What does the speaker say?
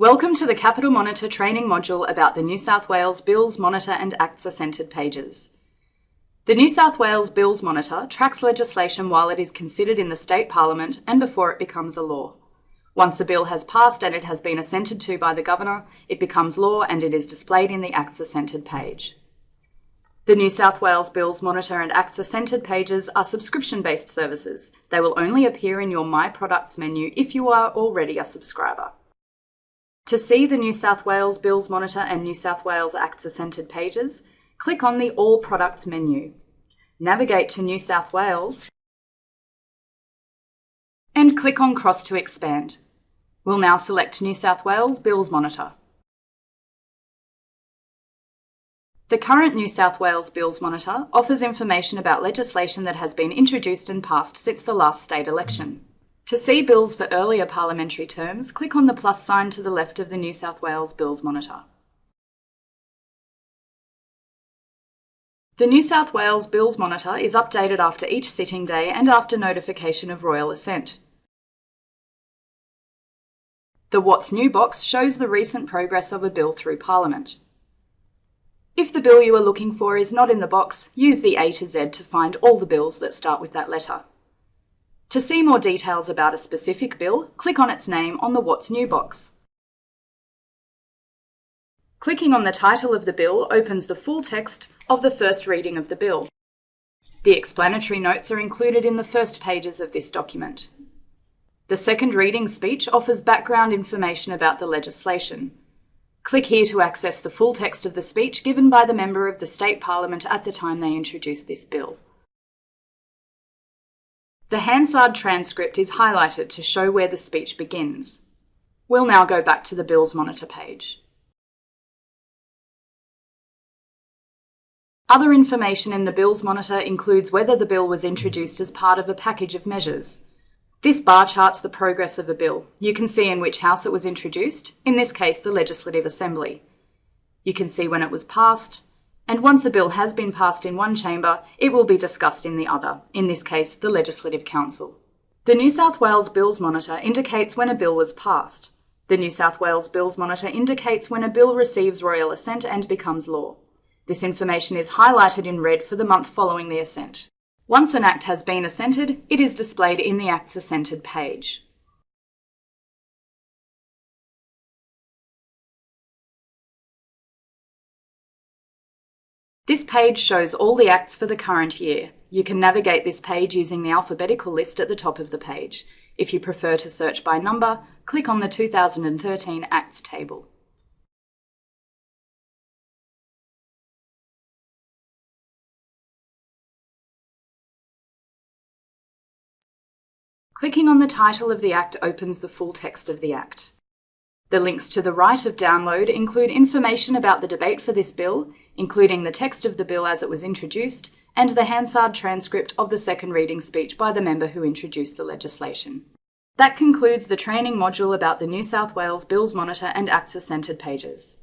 Welcome to the Capital Monitor training module about the New South Wales Bills Monitor and Acts Assented pages. The New South Wales Bills Monitor tracks legislation while it is considered in the State Parliament and before it becomes a law. Once a bill has passed and it has been assented to by the Governor, it becomes law and it is displayed in the Acts Assented page. The New South Wales Bills Monitor and Acts Assented pages are subscription-based services. They will only appear in your My Products menu if you are already a subscriber. To see the New South Wales Bills Monitor and New South Wales Acts Assented pages, click on the All Products menu. Navigate to New South Wales and click on Cross to expand. We'll now select New South Wales Bills Monitor. The current New South Wales Bills Monitor offers information about legislation that has been introduced and passed since the last state election. To see bills for earlier parliamentary terms, click on the plus sign to the left of the New South Wales Bills Monitor. The New South Wales Bills Monitor is updated after each sitting day and after notification of royal assent. The What's New box shows the recent progress of a bill through Parliament. If the bill you are looking for is not in the box, use the A to Z to find all the bills that start with that letter. To see more details about a specific bill, click on its name on the What's New box. Clicking on the title of the bill opens the full text of the first reading of the bill. The explanatory notes are included in the first pages of this document. The second reading speech offers background information about the legislation. Click here to access the full text of the speech given by the member of the State Parliament at the time they introduced this bill. The Hansard transcript is highlighted to show where the speech begins. We'll now go back to the Bills Monitor page. Other information in the Bills Monitor includes whether the bill was introduced as part of a package of measures. This bar charts the progress of a bill. You can see in which House it was introduced, in this case the Legislative Assembly. You can see when it was passed, and once a bill has been passed in one chamber, it will be discussed in the other, in this case the Legislative Council. The New South Wales Bills Monitor indicates when a bill was passed. The New South Wales Bills Monitor indicates when a bill receives royal assent and becomes law. This information is highlighted in red for the month following the assent. Once an act has been assented, it is displayed in the Acts Assented page. This page shows all the acts for the current year. You can navigate this page using the alphabetical list at the top of the page. If you prefer to search by number, click on the 2013 Acts table. Clicking on the title of the Act opens the full text of the Act. The links to the right of download include information about the debate for this bill, including the text of the bill as it was introduced, and the Hansard transcript of the second reading speech by the member who introduced the legislation. That concludes the training module about the New South Wales Bills Monitor and Acts Assented pages.